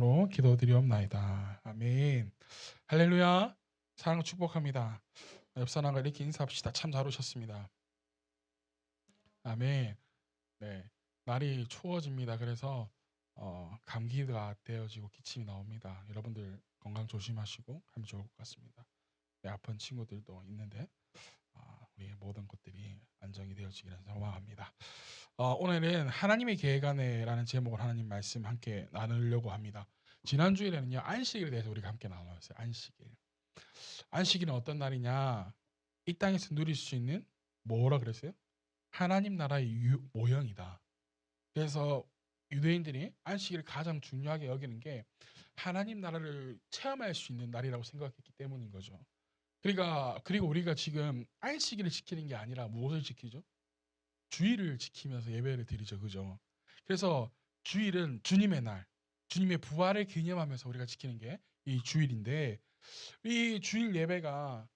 로 기도드리옵나이다. 아멘. 할렐루야. 사랑 축복합니다. 옆 사람과 이렇게 인사합시다. 참 잘 오셨습니다. 아멘. 네, 날이 추워집니다. 그래서 감기가 되어지고 기침이 나옵니다. 여러분들 건강 조심하시고 하면 좋을 것 같습니다. 네, 아픈 친구들도 있는데 우리의 모든 것들이 안정이 되어지기를 소망합니다. 오늘은 하나님의 계획 안에라는 제목을 하나님 말씀 함께 나누려고 합니다. 지난 주일에는요 안식일에 대해서 우리가 함께 나눴어요. 안식일. 안식일은 어떤 날이냐? 이 땅에서 누릴 수 있는 뭐라 그랬어요? 하나님 나라의 모형이다. 그래서 유대인들이 안식일을 가장 중요하게 여기는 게 하나님 나라를 체험할 수 있는 날이라고 생각했기 때문인 거죠. 그리고 우리가 지금 안식일을 지키는 게 아니라 무엇을 지키죠? 주일을 지키면서 예배를 드리죠. 그죠? 그래서 주일은 주님의 날, 주님의 부활을 기념하면서 우리가 지키는 게 이 주일인데, 이 주일 예배가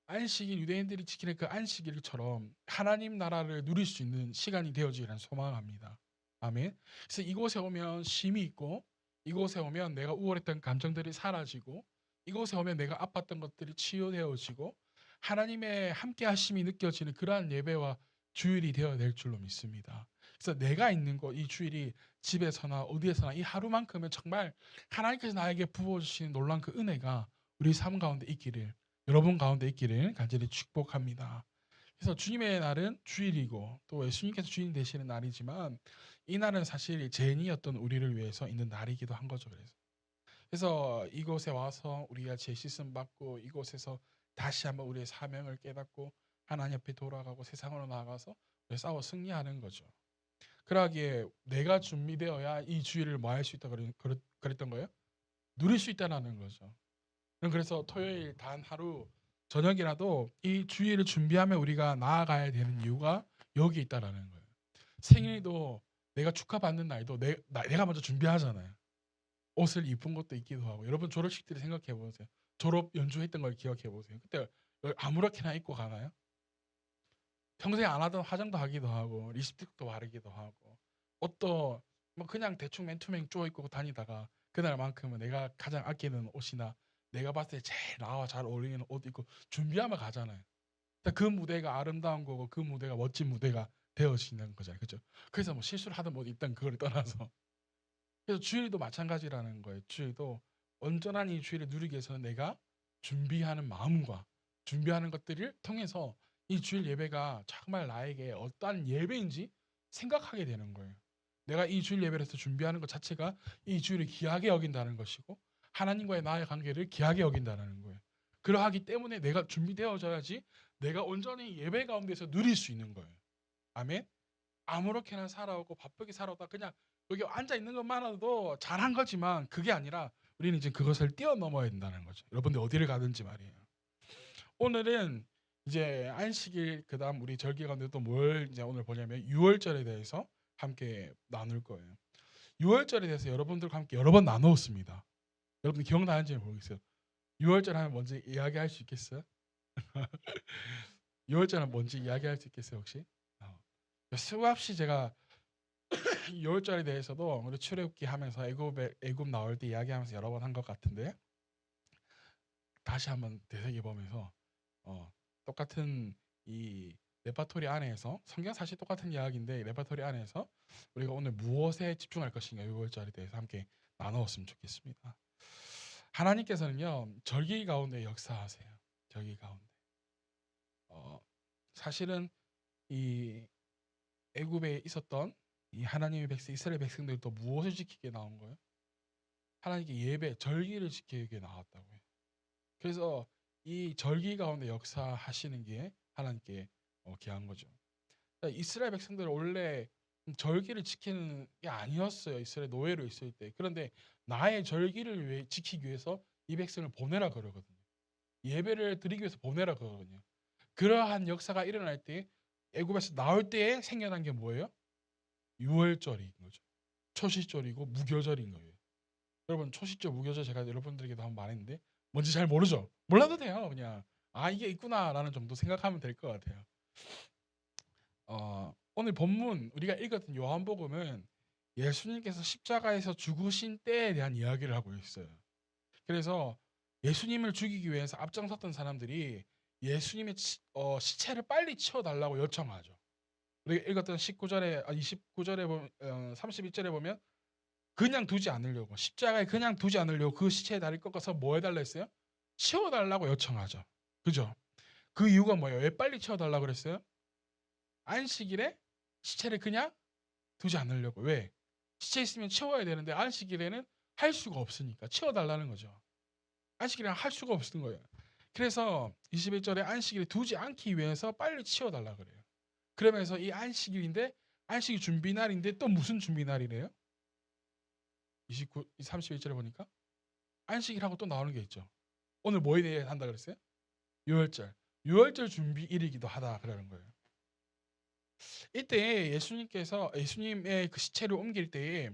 안식일, 유대인들이 지키는 그 안식일처럼 하나님 나라를 누릴 수 있는 시간이 되어지기를 소망합니다. 아멘. 그래서 이곳에 오면 쉼이 있고, 이곳에 오면 내가 우월했던 감정들이 사라지고, 이곳에 오면 내가 아팠던 것들이 치유되어지고, 하나님의 함께 하심이 느껴지는 그러한 예배와 주일이 되어야 될 줄로 믿습니다. 그래서 내가 있는 곳, 이 주일이 집에서나 어디에서나 이 하루만큼은 정말 하나님께서 나에게 부어주시는 놀라운 그 은혜가 우리 삶 가운데 있기를, 여러분 가운데 있기를 간절히 축복합니다. 그래서 주님의 날은 주일이고 또 예수님께서 주인 되시는 날이지만, 이 날은 사실 죄인이었던 우리를 위해서 있는 날이기도 한 거죠. 그래서 이곳에 와서 우리가 죄 씻음 받고, 이곳에서 다시 한번 우리의 사명을 깨닫고 하나님 앞에 돌아가고 세상으로 나아가서 싸워 승리하는 거죠. 그러기에 내가 준비되어야 이 주일을 뭐 할 수 있다 그랬던 거예요? 누릴 수 있다는 거죠. 그래서 토요일 단 하루 저녁이라도 이 주일을 준비하며 우리가 나아가야 되는 이유가 여기 있다라는 거예요. 생일도 내가 축하받는 날도 내가 먼저 준비하잖아요. 옷을 입은 것도 있기도 하고. 여러분 졸업식들을 생각해 보세요. 졸업 연주했던 걸 기억해 보세요. 그때 아무렇게나 입고 가나요? 평소에 안 하던 화장도 하기도 하고 립스틱도 바르기도 하고 옷도 뭐 그냥 대충 맨투맨 쪼 입고 다니다가 그날만큼은 내가 가장 아끼는 옷이나 내가 봤을 때 제일 나와 잘 어울리는 옷 입고 준비하며 가잖아요. 그 무대가 아름다운 거고 그 무대가 멋진 무대가 되어지는 거잖아요. 그죠? 그래서 뭐 실수를 하든 뭐 일단 그걸 떠나서, 그래서 주일도 마찬가지라는 거예요. 주일도 온전한 이 주일을 누리기 위해서는 내가 준비하는 마음과 준비하는 것들을 통해서 이 주일 예배가 정말 나에게 어떠한 예배인지 생각하게 되는 거예요. 내가 이 주일 예배를 해서 준비하는 것 자체가 이 주일을 귀하게 여긴다는 것이고 하나님과의 나의 관계를 귀하게 여긴다는 거예요. 그러하기 때문에 내가 준비되어져야지 내가 온전히 예배 가운데서 누릴 수 있는 거예요. 아멘. 아무렇게나 살아오고 바쁘게 살아오다 그냥 여기 앉아 있는 것만으로도 잘한 거지만, 그게 아니라 우리는 이제 그것을 뛰어넘어야 된다는 거죠. 여러분들 어디를 가든지 말이에요. 오늘은 이제 안식일 그다음 우리 절기 가운데 또 뭘 이제 오늘 보냐면 유월절에 대해서 함께 나눌 거예요. 유월절에 대해서 여러분들과 함께 여러 번 나누었습니다. 여러분 기억나는지 모르겠어요. 유월절 하면 뭔지 이야기할 수 있겠어요? 유월절은 뭔지 이야기할 수 있겠어요 혹시? 수없이 제가 유월절에 대해서도 우리 출애굽기 하면서 애굽 나올 때 이야기하면서 여러 번 한 것 같은데, 다시 한번 되새겨 보면서 똑같은 이 레파토리 안에서, 성경 사실 똑같은 이야기인데 레파토리 안에서 우리가 오늘 무엇에 집중할 것인가 유월절에 대해서 함께 나누었으면 좋겠습니다. 하나님께서는요 절기 가운데 역사하세요. 절기 가운데 사실은 이 애굽에 있었던 이 하나님의 백성 이스라엘 백성들도 무엇을 지키게 나온 거예요? 하나님께 예배, 절기를 지키게 나왔다고요. 그래서 이 절기 가운데 역사하시는 게 하나님께 귀한 거죠. 그러니까 이스라엘 백성들은 원래 절기를 지키는 게 아니었어요. 이스라엘 노예로 있을 때. 그런데 나의 절기를 지키기 위해서 이 백성을 보내라 그러거든요. 예배를 드리기 위해서 보내라 그러거든요. 그러한 역사가 일어날 때 애굽에서 나올 때에 생겨난 게 뭐예요? 유월절인 거죠. 초시절이고 무교절인 거예요. 여러분 초시절 무교절 제가 여러분들에게도 한번 말했는데 뭔지 잘 모르죠? 몰라도 돼요. 그냥 이게 있구나라는 정도 생각하면 될 것 같아요. 오늘 본문 우리가 읽었던 요한복음은 예수님께서 십자가에서 죽으신 때에 대한 이야기를 하고 있어요. 그래서 예수님을 죽이기 위해서 앞장섰던 사람들이 예수님의 시체를 빨리 치워달라고 요청하죠. 우리가 읽었던 19절에 29절에 보면 32절에 보면 그냥 두지 않으려고 십자가에 그냥 두지 않으려고 그 시체의 다리를 꺾어서 뭐 해달라 했어요? 치워달라고 요청하죠. 그죠? 그 이유가 뭐예요? 왜 빨리 치워달라고 그랬어요? 안식일에 시체를 그냥 두지 않으려고. 왜? 시체 있으면 치워야 되는데 안식일에는 할 수가 없으니까 치워달라는 거죠. 안식일에는 할 수가 없는 거예요. 그래서 21절에 안식일에 두지 않기 위해서 빨리 치워달라 그래요. 그러면서 이 안식일인데 안식일 준비날인데 또 무슨 준비날이래요? 31절에 보니까 안식일하고 또 나오는 게 있죠. 오늘 뭐에 대해 한다 그랬어요? 유월절. 유월절 준비일이기도 하다 그러는 거예요. 이때 예수님의 그 시체를 옮길 때에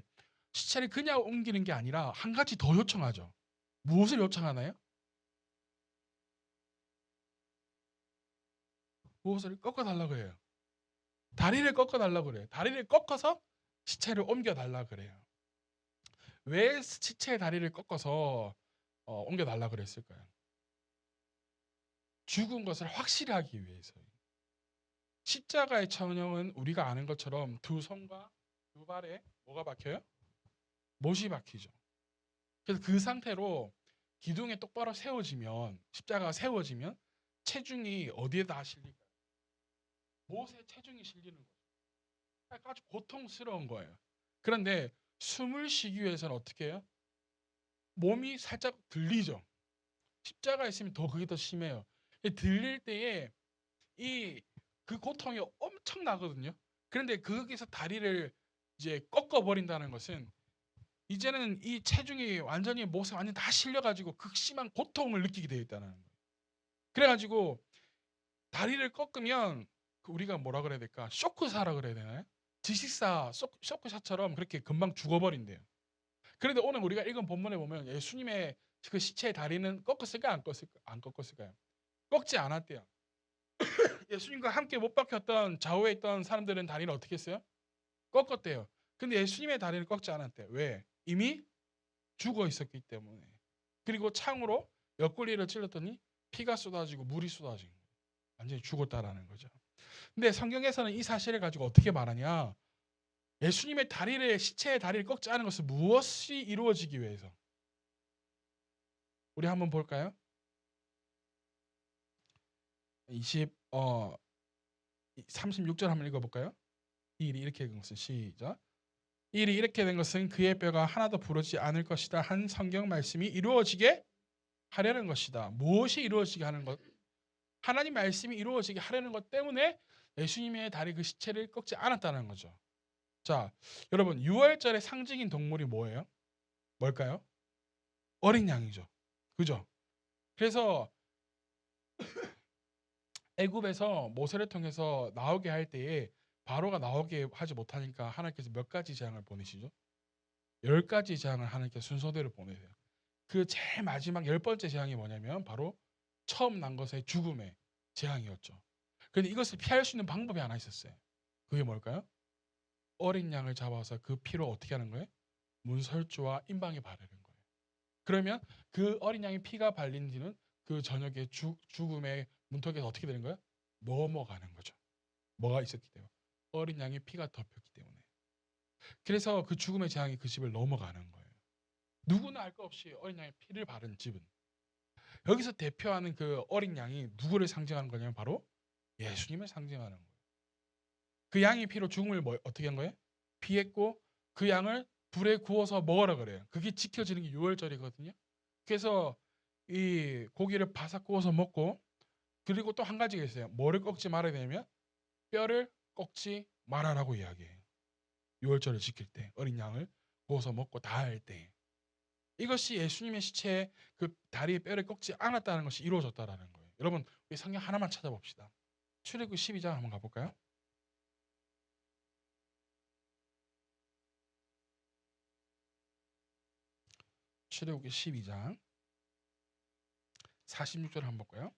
시체를 그냥 옮기는 게 아니라 한 가지 더 요청하죠. 무엇을 요청하나요? 무엇을 꺾어달라고 해요. 다리를 꺾어달라고 그래요. 다리를 꺾어서 시체를 옮겨달라고 그래요. 왜 시체의 다리를 꺾어서 옮겨달라고 그랬을까요? 죽은 것을 확실하기 위해서요. 십자가의 천형은 우리가 아는 것처럼 두 손과 두 발에 뭐가 박혀요? 못이 박히죠. 그래서 그 상태로 기둥에 똑바로 세워지면 십자가가 세워지면 체중이 어디에다 실릴까요? 못에 체중이 실리는 거죠. 아주 고통스러운 거예요. 그런데 숨을 쉬기 위해서는 어떻게 해요? 몸이 살짝 들리죠. 십자가에 있으면 더 그게 더 심해요. 들릴 때에 그 고통이 엄청나거든요. 그런데 거기서 다리를 이제 꺾어버린다는 것은 이제는 이 체중이 완전히 못에 완전 다 실려가지고 극심한 고통을 느끼게 되어 있다는 거예요. 그래가지고 다리를 꺾으면 우리가 뭐라 그래야 될까? 쇼크사라 그래야 되나요? 지식사 쇼크샷처럼 그렇게 금방 죽어버린대요. 그런데 오늘 우리가 읽은 본문에 보면 예수님의 그 시체의 다리는 꺾었을까 안 꺾었을까요? 꺾지 않았대요. 예수님과 함께 못 박혔던 좌우에 있던 사람들은 다리를 어떻게 했어요? 꺾었대요. 근데 예수님의 다리를 꺾지 않았대요. 왜? 이미 죽어 있었기 때문에. 그리고 창으로 옆구리를 찔렀더니 피가 쏟아지고 물이 쏟아지고 완전히 죽었다라는 거죠. 근데 성경에서는 이 사실을 가지고 어떻게 말하냐? 예수님의 시체의 다리를 꺾지 않은 것은 무엇이 이루어지기 위해서? 우리 한번 볼까요? 36절 한번 읽어볼까요? 이 일이 이렇게 된 것은 시작. 이 일이 이렇게 된 것은 그의 뼈가 하나도 부러지지 않을 것이다 한 성경 말씀이 이루어지게 하려는 것이다. 무엇이 이루어지게 하는 것? 하나님 말씀이 이루어지게 하려는 것 때문에 예수님의 다리 그 시체를 꺾지 않았다는 거죠. 자, 여러분 6월절의 상징인 동물이 뭐예요? 뭘까요? 어린 양이죠. 그죠? 그래서 애굽에서 모세를 통해서 나오게 할 때에 바로가 나오게 하지 못하니까 하나님께서 몇 가지 재앙을 보내시죠? 10가지 재앙을 하나님께서 순서대로 보내세요. 그 제일 마지막 10번째 재앙이 뭐냐면 바로 처음 난 것의 죽음의 재앙이었죠. 그런데 이것을 피할 수 있는 방법이 하나 있었어요. 그게 뭘까요? 어린 양을 잡아서 그 피로 어떻게 하는 거예요? 문설주와 임방에 바르는 거예요. 그러면 그 어린 양의 피가 발린 뒤는 그 저녁에 죽음의 문턱에서 어떻게 되는 거예요? 넘어가는 거죠. 뭐가 있었기 때문에. 어린 양의 피가 덮였기 때문에. 그래서 그 죽음의 재앙이 그 집을 넘어가는 거예요. 누구나 알 것 없이 어린 양의 피를 바른 집은. 여기서 대표하는 그 어린 양이 누구를 상징하는 거냐면 바로 예수님을 상징하는 거예요. 그 양의 피로 죽음을 어떻게 한 거예요? 피했고 그 양을 불에 구워서 먹으라 그래요. 그게 지켜지는 게 6월절이거든요. 그래서 이 고기를 바삭 구워서 먹고 그리고 또 한 가지가 있어요. 뭐를 꺾지 말아야 되냐면 뼈를 꺾지 말아라고 이야기해요. 6월절을 지킬 때 어린 양을 구워서 먹고 다 할 때 이것이 예수님의 시체에 그 다리의 뼈를 꺾지 않았다는 것이 이루어졌다라는 거예요. 여러분 우리 성경 하나만 찾아봅시다. 출애굽기 12장 한번 가볼까요? 출애굽기 12장 46절 한번 볼까요?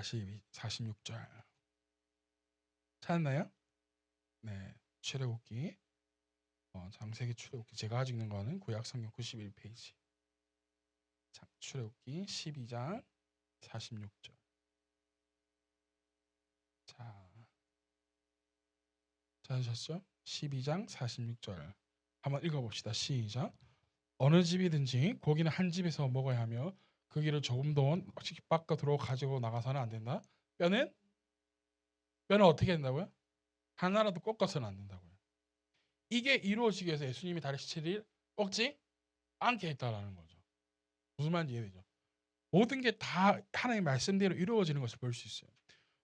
46절 찾았나요? 네, 출애굽기 창세기 출애굽기 제가 가지고 있는 거는 구약성경 91페이지. 출애굽기 12장 46절. 자, 찾으셨죠? 12장 46절 한번 읽어봅시다. 시작. 어느 집이든지 고기는 한 집에서 먹어야 하며 고기를 조금도 바깥으로 가지고 나가서는 안 된다. 뼈는 어떻게 된다고요? 하나라도 꺾어서는 안 된다고요. 이게 이루어지기 위해서 예수님이 다리 7일 꺾지 않게 했다라는 거죠. 무슨 말인지 이해되죠? 모든 게 다 하나님의 말씀대로 이루어지는 것을 볼 수 있어요.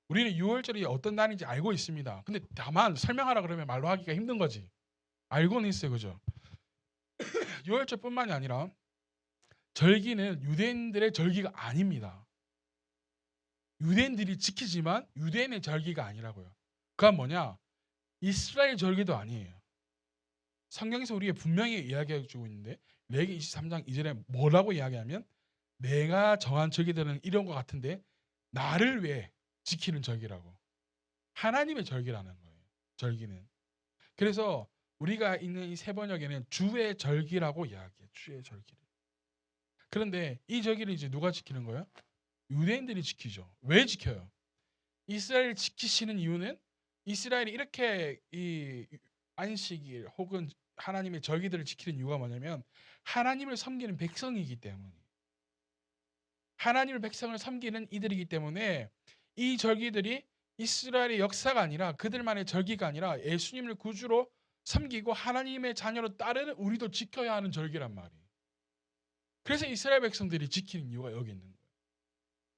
우리는 6월절이 어떤 날인지 알고 있습니다. 근데 다만 설명하라 그러면 말로 하기가 힘든 거지. 알고는 있어요. 그죠? 6월절뿐만이 아니라 절기는 유대인들의 절기가 아닙니다. 유대인들이 지키지만 유대인의 절기가 아니라고요. 그건 뭐냐? 이스라엘 절기도 아니에요. 성경에서 우리에게 분명히 이야기해 주고 있는데 레위기 23장 2절에 뭐라고 이야기하면 내가 정한 절기들은 이런 것 같은데 나를 위해 지키는 절기라고. 하나님의 절기라는 거예요. 절기는. 그래서 우리가 있는 이 세 번역에는 주의 절기라고 이야기해요. 주의 절기를. 그런데 이 절기를 이제 누가 지키는 거예요? 유대인들이 지키죠. 왜 지켜요? 이스라엘을 지키시는 이유는 이스라엘이 이렇게 이 안식일 혹은 하나님의 절기들을 지키는 이유가 뭐냐면 하나님을 섬기는 백성이기 때문에 하나님의 백성을 섬기는 이들이기 때문에 이 절기들이 이스라엘의 역사가 아니라 그들만의 절기가 아니라 예수님을 구주로 섬기고 하나님의 자녀로 따르는 우리도 지켜야 하는 절기란 말이에요. 그래서 이스라엘 백성들이 지키는 이유가 여기 있는 거예요.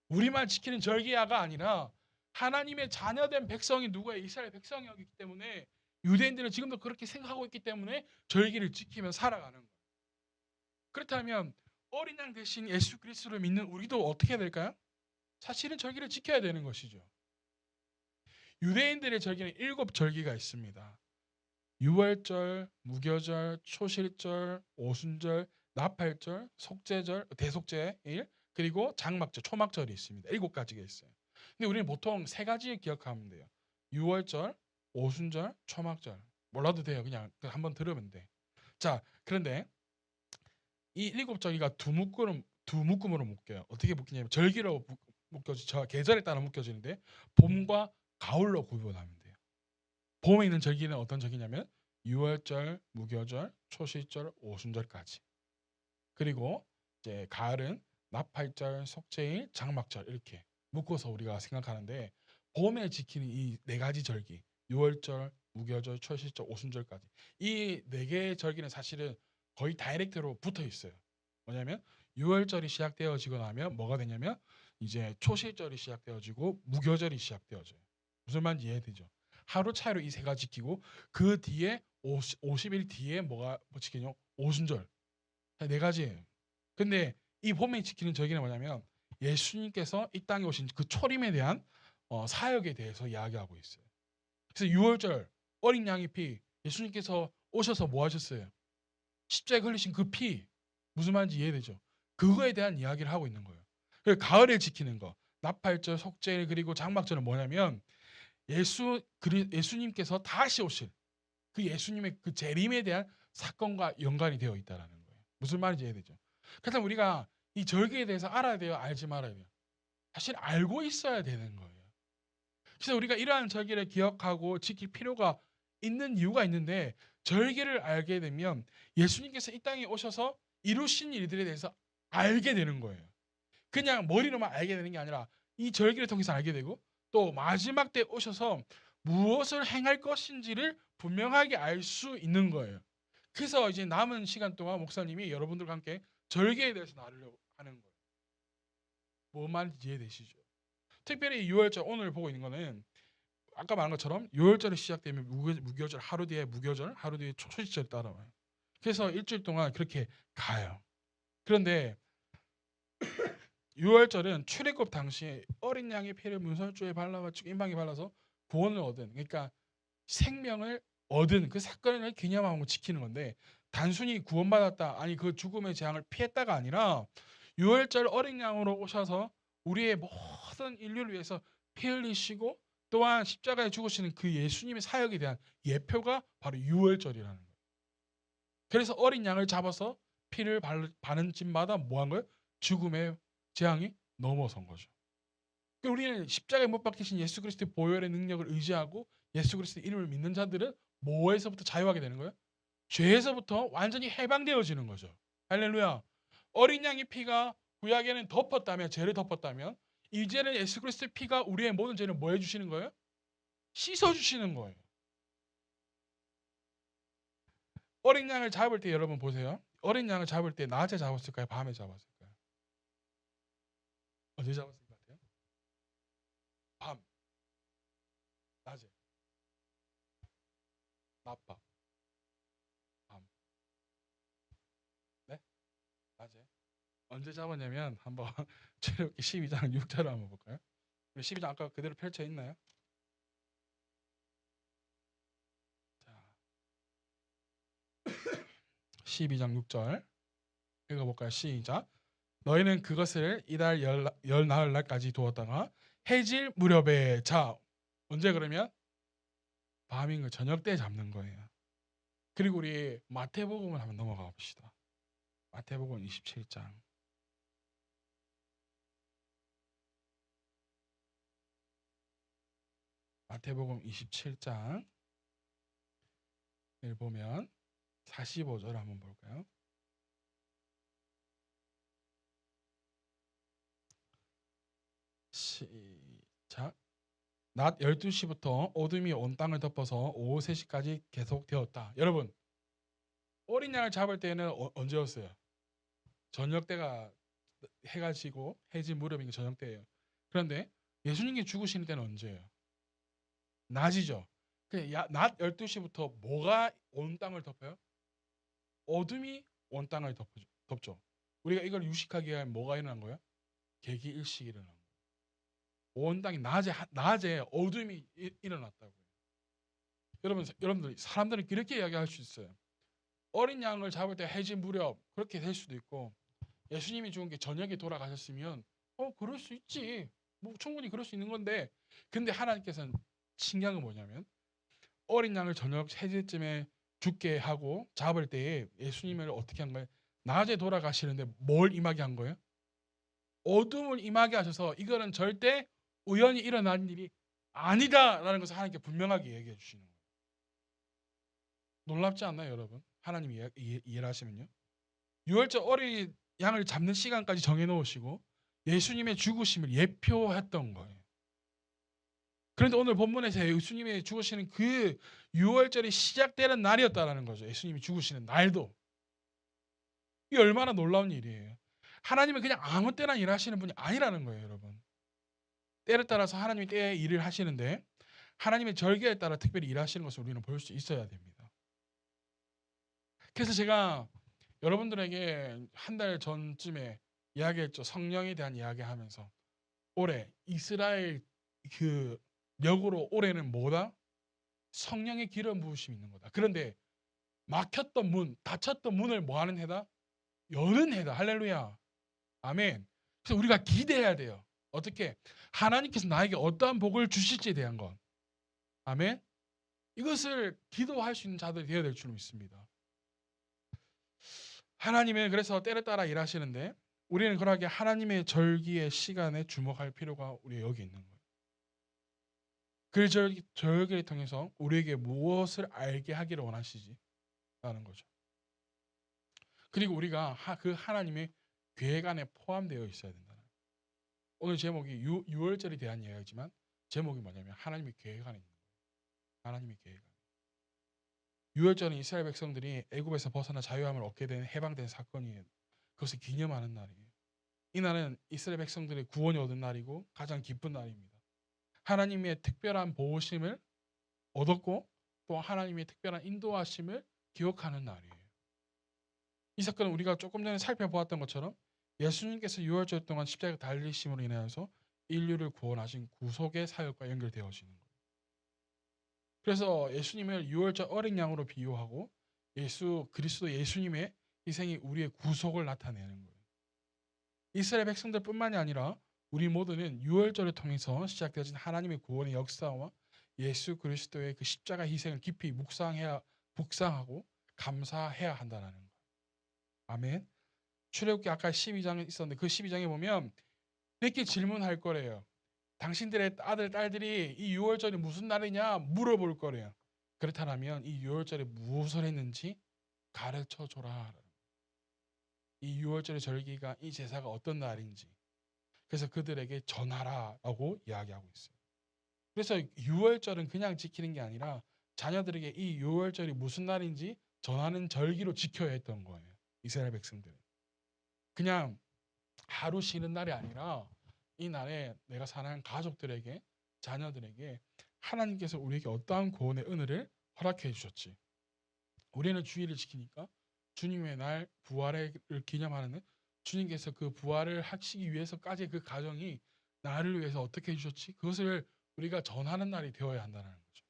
우리만 지키는 절기야가 아니라 하나님의 자녀된 백성이 누구예요? 이스라엘 백성이었기 때문에 유대인들은 지금도 그렇게 생각하고 있기 때문에 절기를 지키며 살아가는 거예요. 그렇다면 어린 양 대신 예수 그리스도를 믿는 우리도 어떻게 해야 될까요? 사실은 절기를 지켜야 되는 것이죠. 유대인들의 절기는 7절기가 있습니다. 유월절, 무교절, 초실절, 오순절, 나팔절, 속죄절, 대속죄일, 그리고 장막절, 초막절이 있습니다. 7가지가 있어요. 근데 우리는 보통 3가지 기억하면 돼요. 유월절, 오순절, 초막절. 몰라도 돼요. 그냥 한번 들으면 돼. 자, 그런데 이 7절기가 두 묶음으로 묶여요. 어떻게 묶이냐면 절기로 묶여져, 계절에 따라 묶여지는데 봄과 가을로 구분하면 돼요. 봄에 있는 절기는 어떤 절기냐면 유월절, 무교절, 초실절, 오순절까지. 그리고 이제 가을은 나팔절, 속죄일, 장막절 이렇게 묶어서 우리가 생각하는데 봄에 지키는 이 4가지 절기, 유월절, 무교절, 초실절, 오순절까지 이 4개의 절기는 사실은 거의 다이렉트로 붙어 있어요. 뭐냐면 유월절이 시작되어지고 나면 뭐가 되냐면 이제 초실절이 시작되어지고 무교절이 시작되어져요. 무슨 말인지 이해되죠? 하루 차이로 이 3가지 지키고 그 뒤에 50일 뒤에 뭐가 지키냐? 오순절. 4가지예요. 근데 이 봄에 지키는 절기는 뭐냐면 예수님께서 이 땅에 오신 그 초림에 대한 사역에 대해서 이야기하고 있어요. 그래서 6월절 어린 양의 피, 예수님께서 오셔서 뭐 하셨어요? 십자가에 흘리신 그 피, 무슨 말인지 이해되죠? 그거에 대한 이야기를 하고 있는 거예요. 그리고 가을에 지키는 거, 나팔절, 속죄일 그리고 장막절은 뭐냐면 예수님께서 다시 오실 그 예수님의 그 재림에 대한 사건과 연관이 되어 있다라는 거예요. 무슨 말인지 이해되죠? 그래서 우리가 이 절기에 대해서 알아야 돼요, 알지 말아야 돼요? 사실 알고 있어야 되는 거예요. 그래서 우리가 이러한 절기를 기억하고 지킬 필요가 있는 이유가 있는데 절기를 알게 되면 예수님께서 이 땅에 오셔서 이루신 일들에 대해서 알게 되는 거예요. 그냥 머리로만 알게 되는 게 아니라 이 절기를 통해서 알게 되고 또 마지막 때 오셔서 무엇을 행할 것인지를 분명하게 알 수 있는 거예요. 그래서 이제 남은 시간 동안 목사님이 여러분들과 함께 절기에 대해서 나누려고 하는 거예요. 뭔 말인지 이해되시죠? 특별히 6월절 오늘 보고 있는 거는 아까 말한 것처럼 6월절이 시작되면 무교절 하루 뒤에 무교절 하루 뒤에 초실절이 따라와요. 그래서 일주일 동안 그렇게 가요. 그런데 6월절은 출애굽 당시에 어린 양의 피를 문설주에 발라가지고 임방에 발라서 구원을 얻은, 그러니까 생명을 얻은 그 사건을 기념하고 지키는 건데 단순히 구원받았다, 아니 그 죽음의 재앙을 피했다가 아니라 6월절 어린 양으로 오셔서 우리의 모든 인류를 위해서 피 흘리시고 또한 십자가에 죽으시는 그 예수님의 사역에 대한 예표가 바로 유월절이라는 거예요. 그래서 어린 양을 잡아서 피를 바른 집마다 뭐한 거예요? 죽음의 재앙이 넘어선 거죠. 우리는 십자가에 못 박히신 예수 그리스도의 보혈의 능력을 의지하고 예수 그리스도의 이름을 믿는 자들은 뭐에서부터 자유하게 되는 거예요? 죄에서부터 완전히 해방되어지는 거죠. 할렐루야. 어린 양의 피가 구약에는 덮었다면, 죄를 덮었다면, 이제는 예수 그리스도의 피가 우리의 모든 죄를 뭐 해주시는 거예요? 씻어주시는 거예요. 어린 양을 잡을 때 여러분 보세요. 어린 양을 잡을 때 낮에 잡았을까요? 밤에 잡았을까요? 언제 잡았을 것 같아요? 밤, 낮에, 낮밤, 밤. 네? 낮에. 언제 잡았냐면 한번 출애굽기 12장 6절을 한번 볼까요? 12장 아까 그대로 펼쳐 있나요? 자, 12장 6절 읽어볼까요? 시작. 너희는 그것을 이달 열 나흘 날까지 두었다가 해질 무렵에, 자 언제 그러면 밤인 거 저녁 때 잡는 거예요. 그리고 우리 마태복음을 한번 넘어가 봅시다. 마태복음 27장. 마태복음 27장을 보면 45절 한번 볼까요? 시작. 낮 12시부터 어둠이 온 땅을 덮어서 오후 3시까지 계속되었다. 여러분, 어린 양을 잡을 때는 언제였어요? 저녁 때가, 해가 지고 해질 무렵인 게 저녁 때예요. 그런데 예수님이 죽으시는 때는 언제예요? 낮이죠. 낮 12시부터 뭐가 온 땅을 덮어요? 어둠이 온 땅을 덮죠. 우리가 이걸 유식하게 하면 뭐가 일어난 거예요? 개기일식이 일어난 거예요. 온 땅이 낮에 어둠이 일어났다고요. 여러분들 사람들은 이렇게 이야기할 수 있어요. 어린 양을 잡을 때 해질 무렵 그렇게 될 수도 있고, 예수님이 죽은 게 저녁에 돌아가셨으면 그럴 수 있지. 뭐 충분히 그럴 수 있는 건데, 근데 하나님께서는 신기한 건 뭐냐면 어린 양을 저녁 해질쯤에 죽게 하고 잡을 때에 예수님을 어떻게 한 거예요? 낮에 돌아가시는데 뭘 임하게 한 거예요? 어둠을 임하게 하셔서 이거는 절대 우연히 일어난 일이 아니다라는 것을 하나님께 분명하게 얘기해 주시는 거예요. 놀랍지 않나요, 여러분? 하나님 이해를 하시면요. 유월절 어린 양을 잡는 시간까지 정해놓으시고 예수님의 죽으심을 예표했던 거예요. 그런데 오늘 본문에서 예수님이 죽으시는 그 유월절이 시작되는 날이었다라는 거죠. 예수님이 죽으시는 날도. 이게 얼마나 놀라운 일이에요. 하나님은 그냥 아무 때나 일하시는 분이 아니라는 거예요, 여러분. 때를 따라서 하나님이 때에 일을 하시는데 하나님의 절기에 따라 특별히 일하시는 것을 우리는 볼 수 있어야 됩니다. 그래서 제가 여러분들에게 한 달 전쯤에 이야기했죠. 성령에 대한 이야기하면서 올해 이스라엘 그 역으로 올해는 뭐다? 성령의 기름 부으심이 있는 거다. 그런데 막혔던 문, 닫혔던 문을 뭐 하는 해다? 여는 해다. 할렐루야. 아멘. 그래서 우리가 기대해야 돼요. 어떻게? 하나님께서 나에게 어떠한 복을 주실지에 대한 것. 아멘. 이것을 기도할 수 있는 자들이 되어야 될 줄 믿습니다. 하나님은 그래서 때를 따라 일하시는데 우리는 그러하게 하나님의 절기의 시간에 주목할 필요가 우리 여기 있는 거예요. 그 절기를 통해서 우리에게 무엇을 알게 하기를 원하시지? 라는 거죠. 그리고 우리가 그 하나님의 계획 안에 포함되어 있어야 된다. 오늘 제목이 유월절에 대한 이야기지만 제목이 뭐냐면 하나님의 계획 안에 있는 거예요. 하나님의 계획 안에. 유월절은 이스라엘 백성들이 애굽에서 벗어나 자유함을 얻게 된 해방된 사건이에요. 그것을 기념하는 날이에요. 이 날은 이스라엘 백성들의 구원이 얻은 날이고 가장 기쁜 날입니다. 하나님의 특별한 보호심을 얻었고 또 하나님의 특별한 인도하심을 기억하는 날이에요. 이 사건은 우리가 조금 전에 살펴보았던 것처럼 예수님께서 유월절 동안 십자가 달리심으로 인하여서 인류를 구원하신 구속의 사역과 연결되어지는 거예요. 그래서 예수님을 유월절 어린 양으로 비유하고 그리스도 예수님의 희생이 우리의 구속을 나타내는 거예요. 이스라엘 백성들뿐만이 아니라 우리 모두는 유월절을 통해서 시작되어진 하나님의 구원의 역사와 예수 그리스도의 그 십자가 희생을 깊이 묵상하고 감사해야 한다는 거예요. 아멘. 출애굽기 아까 12장에 있었는데 그 12장에 보면 이렇게 질문할 거래요. 당신들의 아들 딸들이 이 유월절이 무슨 날이냐 물어볼 거래요. 그렇다면 이 유월절에 무엇을 했는지 가르쳐 줘라. 이 유월절의 절기가 이 제사가 어떤 날인지 그래서 그들에게 전하라라고 이야기하고 있어요. 그래서 유월절은 그냥 지키는 게 아니라 자녀들에게 이 유월절이 무슨 날인지 전하는 절기로 지켜야 했던 거예요. 이스라엘 백성들은. 그냥 하루 쉬는 날이 아니라 이 날에 내가 사랑하는 가족들에게 자녀들에게 하나님께서 우리에게 어떠한 구원의 은혜를 허락해 주셨지. 우리는 주일을 지키니까 주님의 날 부활을 기념하는 주님께서 그 부활을 하시기 위해서까지 그 가정이 나를 위해서 어떻게 해주셨지? 그것을 우리가 전하는 날이 되어야 한다는 거죠.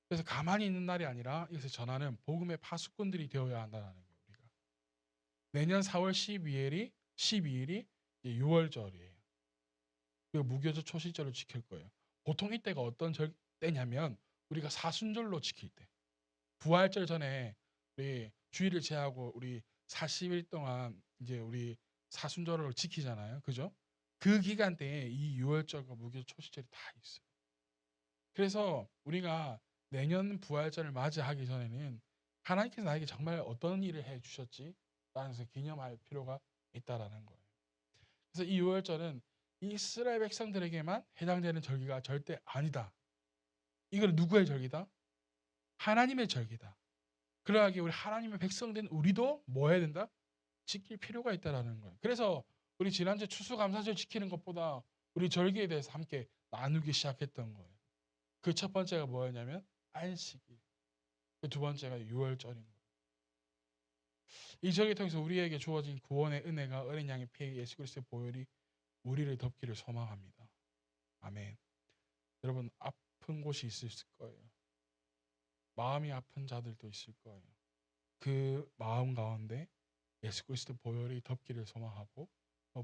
그래서 가만히 있는 날이 아니라 이것을 전하는 복음의 파수꾼들이 되어야 한다는 거예요. 우리가 내년 4월 12일이 6월절이에요. 그 무교절 초실절을 지킬 거예요. 보통 이때가 어떤 때냐면 우리가 사순절로 지킬 때. 부활절 전에 우리 주일을 제하고 우리 40일 동안 이제 우리 사순절을 지키잖아요. 그죠? 그 기간 때에 이 6월절과 무교절 초실절이 다 있어요. 그래서 우리가 내년 부활절을 맞이하기 전에는 하나님께서 나에게 정말 어떤 일을 해 주셨지? 라면서 기념할 필요가 있다라는 거예요. 그래서 이 6월절은 이스라엘 백성들에게만 해당되는 절기가 절대 아니다. 이건 누구의 절기다? 하나님의 절기다. 그러하기에 우리 하나님의 백성된 우리도 뭐 해야 된다? 지킬 필요가 있다라는 거예요. 그래서 우리 지난주에 추수감사절 지키는 것보다 우리 절기에 대해서 함께 나누기 시작했던 거예요. 그 첫 번째가 뭐였냐면 안식일. 그 두 번째가 유월절인 거예요. 이 절기 통해서 우리에게 주어진 구원의 은혜가 어린 양의 피 예수 그리스도의 보혈이 우리를 덮기를 소망합니다. 아멘. 여러분 아픈 곳이 있을 거예요. 마음이 아픈 자들도 있을 거예요. 그 마음 가운데 예수 그리스도 보혈이 덮기를 소망하고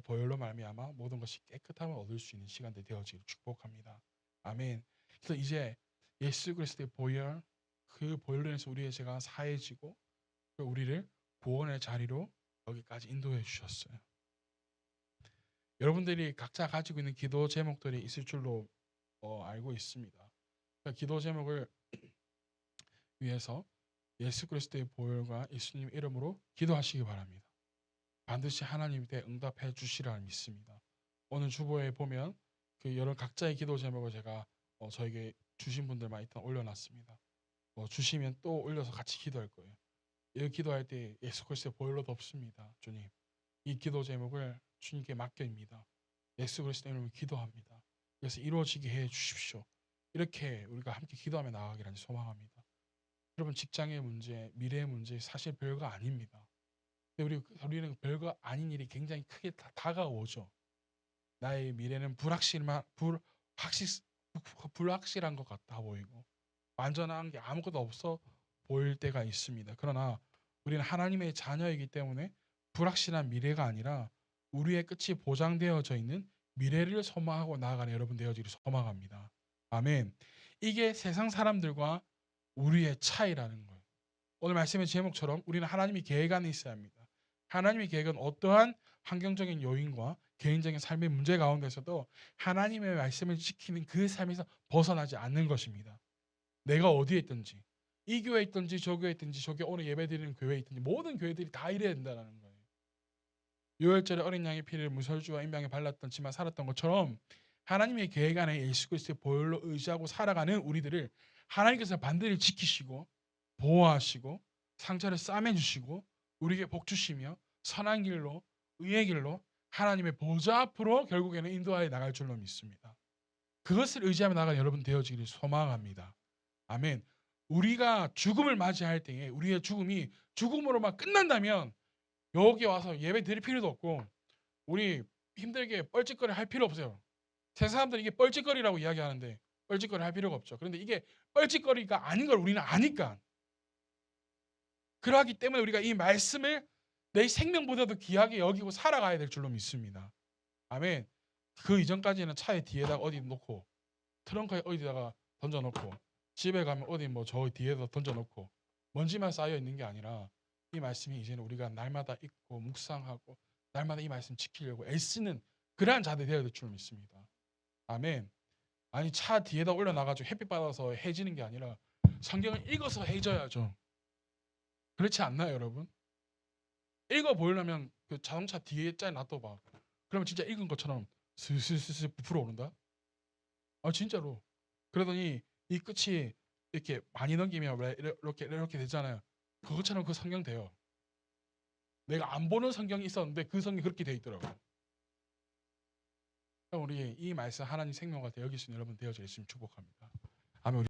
보혈로 말미암아 모든 것이 깨끗함을 얻을 수 있는 시간들이 되어지기를 축복합니다. 아멘. 그래서 이제 예수 그리스도의 보혈, 그 보혈로 인해서 우리의 죄가 사해지고 우리를 구원의 자리로 여기까지 인도해 주셨어요. 여러분들이 각자 가지고 있는 기도 제목들이 있을 줄로 알고 있습니다. 기도 제목을 위해서 예수 그리스도의 보혈과 예수님 이름으로 기도하시기 바랍니다. 반드시 하나님께 응답해 주시리라 믿습니다. 오늘 주보에 보면 그 여러 각자의 기도 제목을 제가 저에게 주신 분들만 일단 올려놨습니다. 주시면 또 올려서 같이 기도할 거예요. 이 기도할 때 예수 그리스도의 보혈로 덮습니다. 주님, 이 기도 제목을 주님께 맡깁니다. 예수 그리스도 이름으로 기도합니다. 그래서 이루어지게 해 주십시오. 이렇게 우리가 함께 기도하며 나아가기를 소망합니다. 여러분 직장의 문제, 미래의 문제 사실 별거 아닙니다. 근데 우리는 별거 아닌 일이 굉장히 크게 다가오죠. 나의 미래는 불확실한 것 같아 보이고 완전한 게 아무것도 없어 보일 때가 있습니다. 그러나 우리는 하나님의 자녀이기 때문에 불확실한 미래가 아니라 우리의 끝이 보장되어져 있는 미래를 소망하고 나아가는 여러분 되어지기를 소망합니다. 아멘. 이게 세상 사람들과 우리의 차이라는 거예요. 오늘 말씀의 제목처럼 우리는 하나님의 계획 안에 있어야 합니다. 하나님의 계획은 어떠한 환경적인 요인과 개인적인 삶의 문제 가운데서도 하나님의 말씀을 지키는 그 삶에서 벗어나지 않는 것입니다. 내가 어디에 있든지 이 교회에 있든지 저 교회에 있든지 저기 오늘 예배드리는 교회에 있든지 모든 교회들이 다 이래야 된다는 거예요. 유월절에 어린 양의 피를 무설주와 인명에 발랐던지만 살았던 것처럼 하나님의 계획 안에 예수 그리스도의 보혈로 의지하고 살아가는 우리들을 하나님께서 반드시 지키시고 보호하시고 상처를 싸매주시고 우리에게 복 주시며 선한 길로 의의 길로 하나님의 보좌 앞으로 결국에는 인도하여 나갈 줄로 믿습니다. 그것을 의지하며 나가는 여러분 되어지기를 소망합니다. 아멘. 우리가 죽음을 맞이할 때에 우리의 죽음이 죽음으로만 끝난다면 여기 와서 예배 드릴 필요도 없고 우리 힘들게 뻘짓거리 할 필요 없어요. 세상 사람들이 이게 뻘짓거리라고 이야기하는데 뻘짓거리 할 필요가 없죠. 그런데 이게 뻘짓거리가 아닌 걸 우리는 아니까 그러하기 때문에 우리가 이 말씀을 내 생명보다도 귀하게 여기고 살아가야 될 줄로 믿습니다. 아멘. 그 이전까지는 차에 뒤에다가 어디 놓고 트렁크에 어디다가 던져놓고 집에 가면 어디 뭐 저 뒤에다 던져놓고 먼지만 쌓여 있는 게 아니라 이 말씀이 이제는 우리가 날마다 읽고 묵상하고 날마다 이 말씀 지키려고 애쓰는 그러한 자들이 되어야 될 줄 믿습니다. 아멘. 아니 차 뒤에다 올려놔가지고 햇빛 받아서 해지는 게 아니라 성경을 읽어서 해져야죠. 그렇지 않나요, 여러분? 읽어 보이려면 그 자동차 뒤에 짜 놔둬봐. 그러면 진짜 읽은 것처럼 스스스스 부풀어 오른다. 아 진짜로. 그러더니 이 끝이 이렇게 많이 넘기면 왜 이렇게 되잖아요. 그것처럼 그 성경 돼요. 내가 안 보는 성경이 있었는데 그 성경이 그렇게 돼 있더라고요. 우리 이 말씀 하나님 생명과 여길 수 있는 여러분 되어져 있으면 축복합니다.